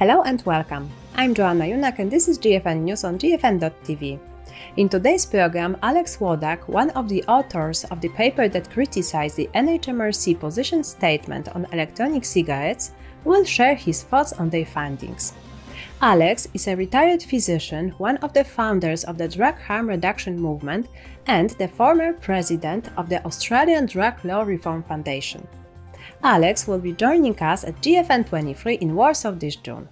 Hello and welcome. I'm Joanna Junak and this is GFN News on gfn.tv. In today's program, Alex Wodak, one of the authors of the paper that criticized the NHMRC position statement on electronic cigarettes, will share his thoughts on their findings. Alex is a retired physician, one of the founders of the drug harm reduction movement and the former president of the Australian Drug Law Reform Foundation. Alex will be joining us at GFN 23 in Warsaw this June.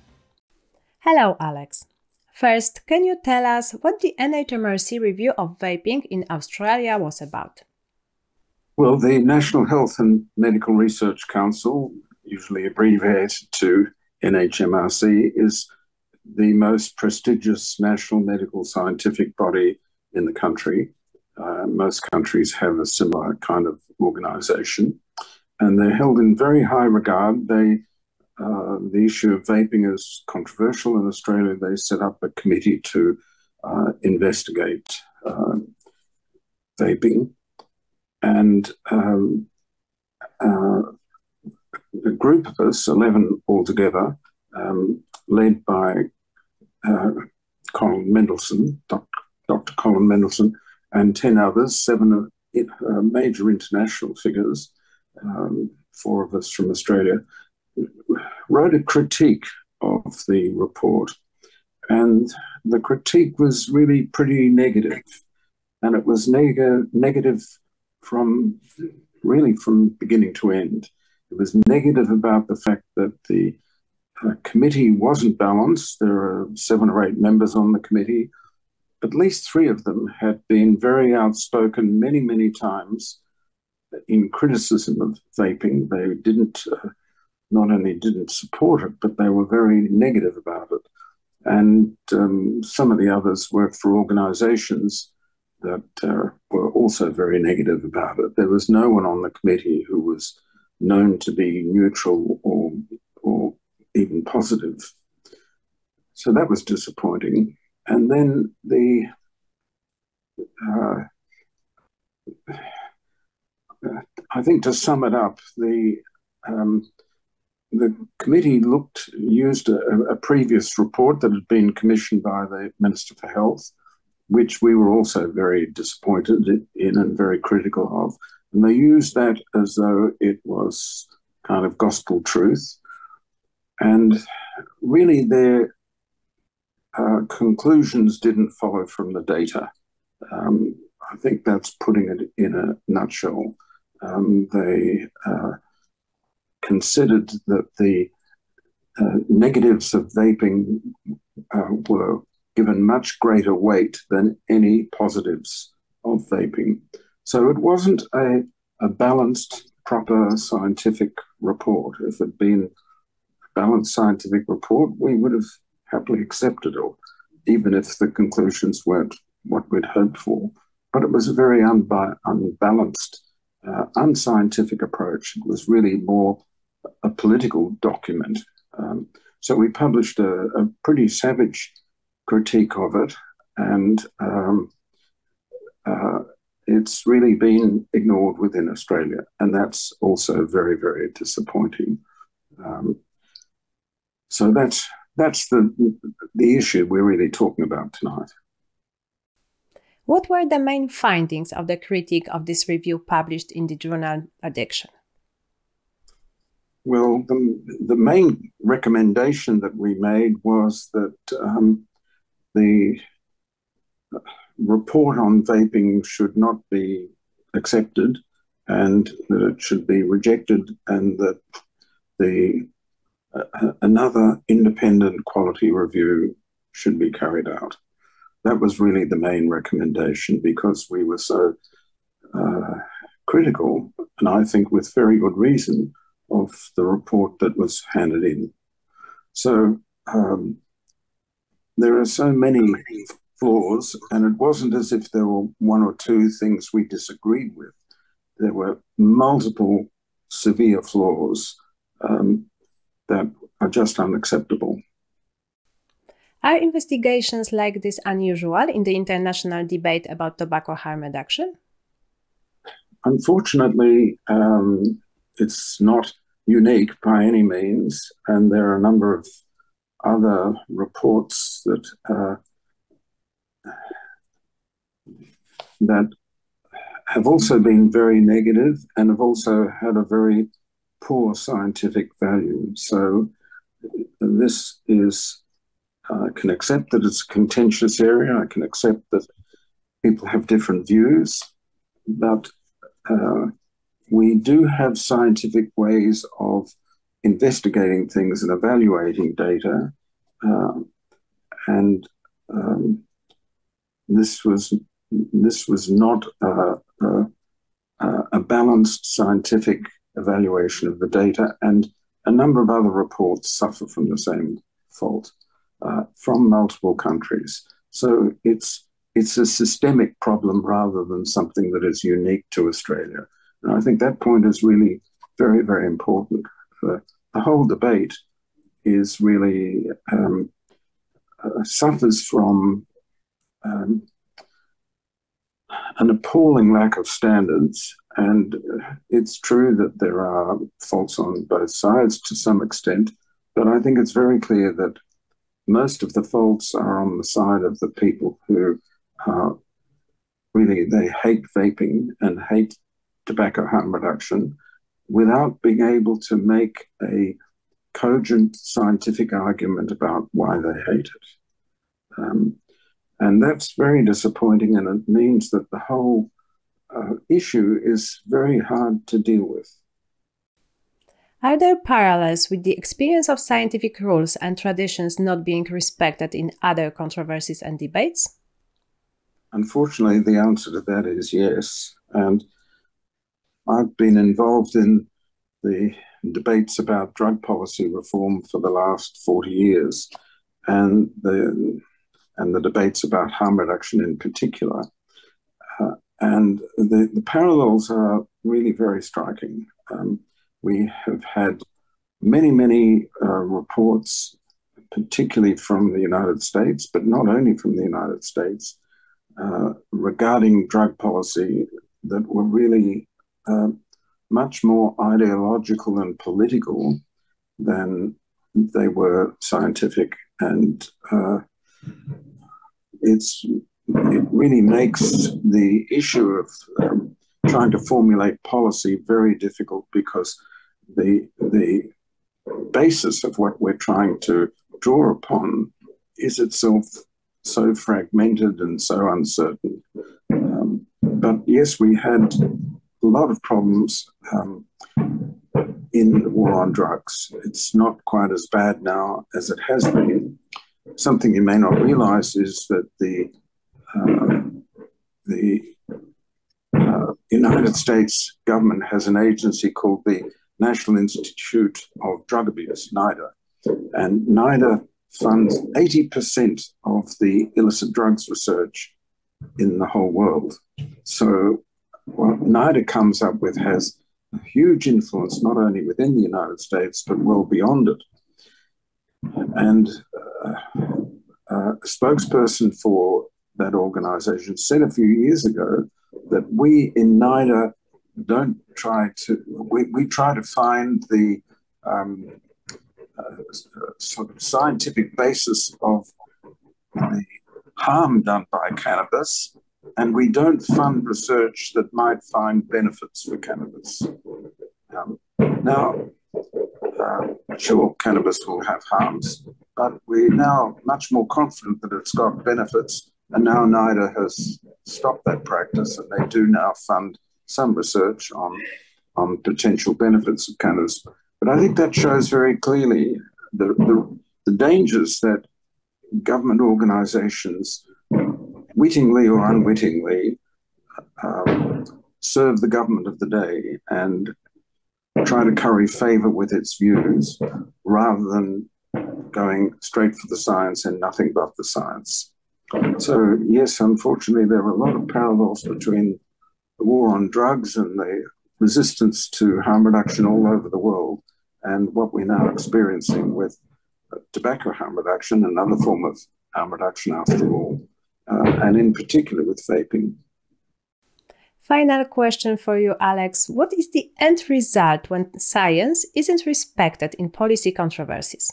Hello, Alex. First, can you tell us what the NHMRC review of vaping in Australia was about? Well, the National Health and Medical Research Council, usually abbreviated to NHMRC, is the most prestigious national medical scientific body in the country. Most countries have a similar kind of organisation, and they're held in very high regard. The issue of vaping is controversial in Australia. They set up a committee to investigate vaping, and a group of us, 11 altogether, led by Colin Mendelsohn, Dr. Colin Mendelsohn, and 10 others, 7 major international figures, 4 of us from Australia, wrote a critique of the report. And the critique was really pretty negative. And it was negative from beginning to end. It was negative about the fact that the committee wasn't balanced. There are 7 or 8 members on the committee. At least 3 of them had been very outspoken many, many times in criticism of vaping. They not only didn't support it, but they were very negative about it. And some of the others worked for organisations that were also very negative about it. There was no one on the committee who was known to be neutral or even positive. So that was disappointing. And then I think to sum it up, the committee used a previous report that had been commissioned by the Minister for Health, which we were also very disappointed in and very critical of. And they used that as though it was kind of gospel truth. And really their conclusions didn't follow from the data. I think that's putting it in a nutshell. They considered that the negatives of vaping were given much greater weight than any positives of vaping. So it wasn't a balanced, proper scientific report. If it had been a balanced scientific report, we would have happily accepted it, even if the conclusions weren't what we'd hoped for. But it was a very unbalanced, unscientific approach. It was really more a political document. So we published a pretty savage critique of it, and it's really been ignored within Australia, and that's also very, very disappointing. So that's the issue we're really talking about tonight. What were the main findings of the critique of this review published in the journal Addiction? Well, the main recommendation that we made was that the report on vaping should not be accepted, and that it should be rejected, and that another independent quality review should be carried out. That was really the main recommendation, because we were so critical, and I think with very good reason, of the report that was handed in. So there are so many flaws, and it wasn't as if there were 1 or 2 things we disagreed with. There were multiple severe flaws that are just unacceptable. Are investigations like this unusual in the international debate about tobacco harm reduction? Unfortunately, it's not unique by any means, and there are a number of other reports that have also been very negative and have also had a very poor scientific value. So this is, I can accept that it's a contentious area. I can accept that people have different views, but we do have scientific ways of investigating things and evaluating data, and this was not a balanced scientific evaluation of the data, and a number of other reports suffer from the same fault from multiple countries. So it's a systemic problem rather than something that is unique to Australia. And I think that point is really very, very important. The whole debate is really suffers from an appalling lack of standards. And it's true that there are faults on both sides to some extent, but I think it's very clear that most of the faults are on the side of the people who really, they hate vaping and hate tobacco harm reduction without being able to make a cogent scientific argument about why they hate it. And that's very disappointing, and it means that the whole issue is very hard to deal with. Are there parallels with the experience of scientific rules and traditions not being respected in other controversies and debates? Unfortunately, the answer to that is yes. And I've been involved in the debates about drug policy reform for the last 40 years, and the debates about harm reduction in particular. And the parallels are really very striking. We have had many reports, particularly from the United States, but not only from the United States, regarding drug policy that were really much more ideological and political than they were scientific. And it really makes the issue of trying to formulate policy very difficult, because the basis of what we're trying to draw upon is itself so fragmented and so uncertain. But yes, we had a lot of problems in the war on drugs. It's not quite as bad now as it has been. Something you may not realize is that the United States government has an agency called the National Institute of Drug Abuse, NIDA, and NIDA funds 80% of the illicit drugs research in the whole world. So what NIDA comes up with has a huge influence not only within the United States, but well beyond it. And a spokesperson for that organization said a few years ago that we in NIDA don't try to, we try to find the sort of scientific basis of the harm done by cannabis, and we don't fund research that might find benefits for cannabis. Sure, cannabis will have harms, but we're now much more confident that it's got benefits, and now NIDA has stopped that practice, and they do now fund some research on potential benefits of cannabis. But I think that shows very clearly the dangers that government organizations, wittingly or unwittingly, serve the government of the day and try to curry favor with its views rather than going straight for the science and nothing but the science. So yes, unfortunately, there are a lot of parallels between the war on drugs and the resistance to harm reduction all over the world and what we're now experiencing with tobacco harm reduction, another form of harm reduction after all, and in particular with vaping. Final question for you, Alex. What is the end result when science isn't respected in policy controversies?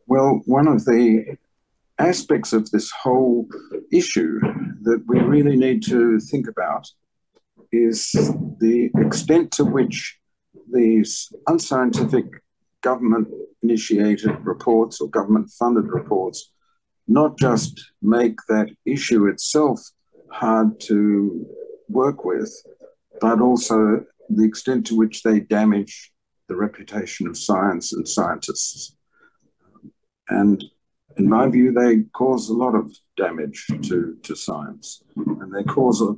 Well, one of the aspects of this whole issue that we really need to think about is the extent to which these unscientific government-initiated reports or government-funded reports not just make that issue itself hard to work with, but also the extent to which they damage the reputation of science and scientists. And in my view, they cause a lot of damage to science, and they cause a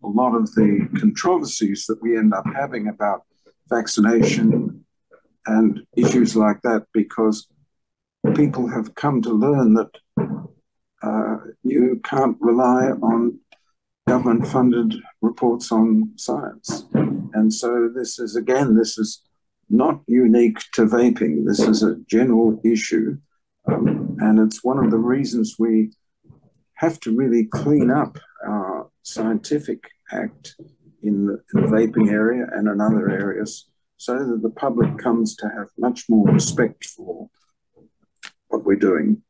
lot of the controversies that we end up having about vaccination and issues like that, because people have come to learn that you can't rely on government-funded reports on science. And so this is not unique to vaping. This is a general issue. And it's one of the reasons we have to really clean up our scientific act in the vaping area and in other areas, so that the public comes to have much more respect for what we're doing.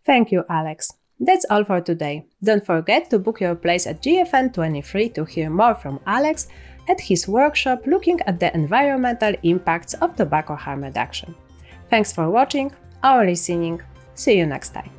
Thank you, Alex. That's all for today. Don't forget to book your place at GFN 23 to hear more from Alex at his workshop looking at the environmental impacts of tobacco harm reduction. Thanks for watching or listening. See you next time.